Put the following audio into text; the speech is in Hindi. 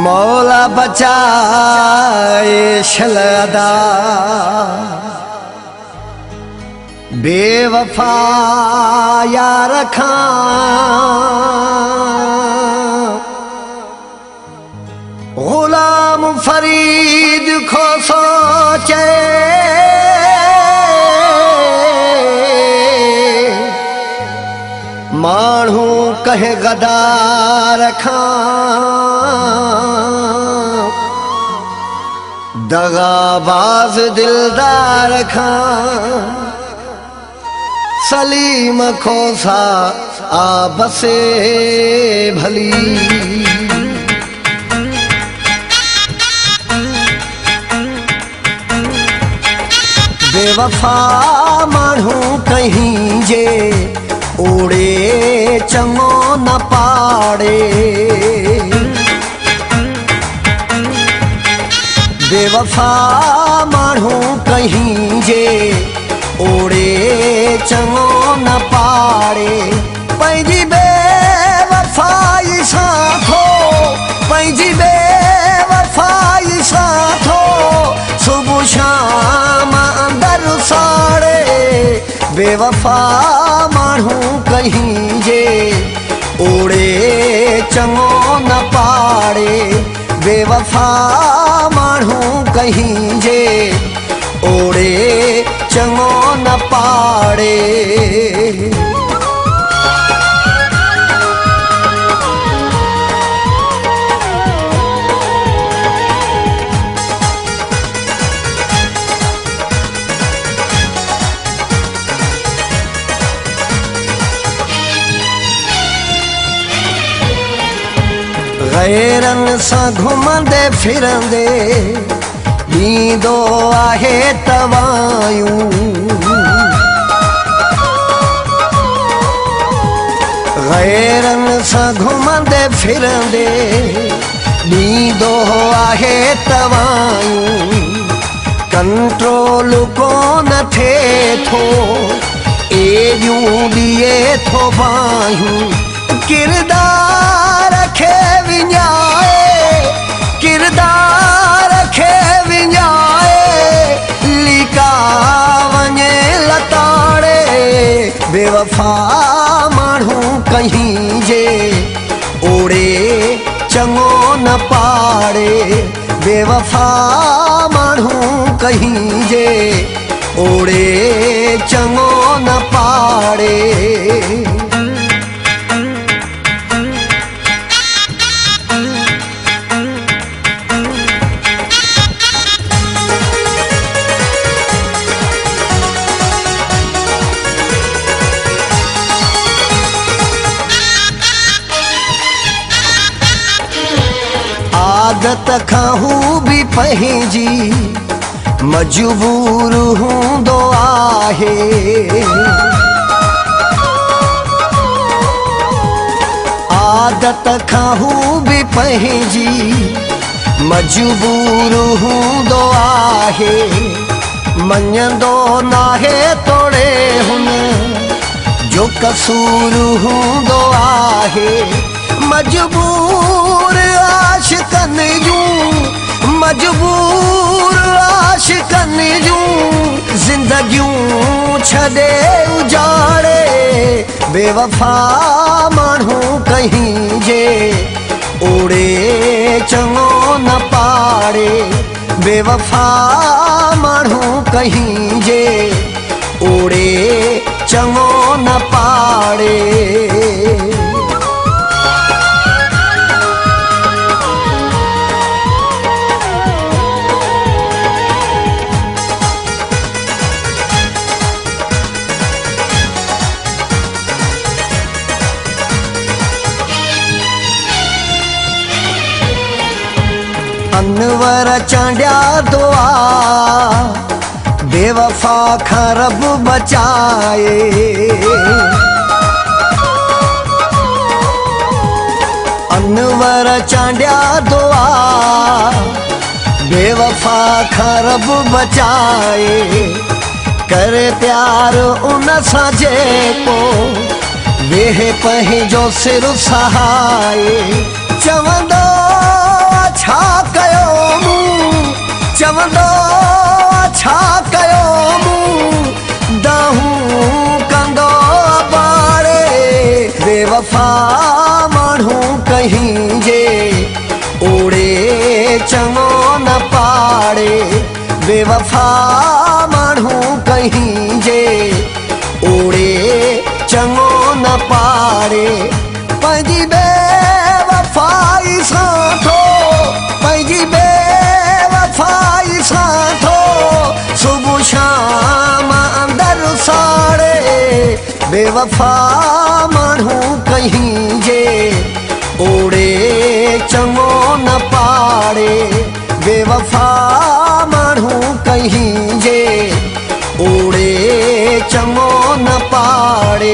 मौला बचाए शलदा बेवफा यार खां गुलाम फरीद खो सोचे मानू कहे गदार खां दगाबाज दिलदार खां सलीम खोसा आबसे भली बेवफा मानू कहीं जे ओड़े चङो न पाड़े बेवफा मानू कहीं जे ओड़े चङो न पाड़े पंहिंजी बेवफाई सां थो पंहिंजी बेवफाई सां थो सुबुह शाम अंदर साड़े बेवफा मानू कहीं जे ओड़े चङो न पाड़े बेवफा मानू कहीं जे ओड़े चङो न पाड़े गैरन सां घुमंदे फिरंदे ॾींदो आहे तवायूं गैरन सां घुमंदे फिरंदे ॾींदो आहे तवायूं कंट्रोल कोन थिए थो एॾियूं ॾिए थो बायूं किरदार खे विञाए किरदार खे विञाए लिका वञे लताड़े बेवफा मानू कहीं जे ओड़े चङो न पाड़े बेवफा मानू कहीं जे ओड़े चङो न पाड़े आदत खां भी पंहिंजी मजबूर हूंदो आहे आदत खां भी पंहिंजी मजबूर हूंदो आहे मञंदो नाहे तोड़े हुन जो कसूर हूंदो आहे मजबूर आशिकन जूं मजबूर आशिकन जूं जिंदगियूं छॾे उजाड़े बेवफा मानू कहीं जे ओड़े चङो न पाड़े बेवफा मानू कहीं जे ओड़े चङो न पाड़े अनवर चांडिया दुआ बेवफा खां रब बचाए अनवर चांडिया दुआ बेवफा खां रब बचाए करे प्यार उन सां जेको वेह पंहिंजो सिर सहाए चवंदो छा कयो मूं चवंदो छा कयो मूं दाहूं कंदो बाड़े बेवफा माण्हू कहीं जे ओड़े चङो न पाड़े बेवफा माण्हू कहीं जे ओड़े चङो न पाड़े पंहिंजी बेवफाई सां थो पंहिंजी बेवफाई सां थो सुबुह शाम अंदरि साड़े बेवफा माण्हू कहीं जे ओड़े चङो न पाड़े बेवफा माण्हू कहीं जे ओड़े चङो न पाड़े।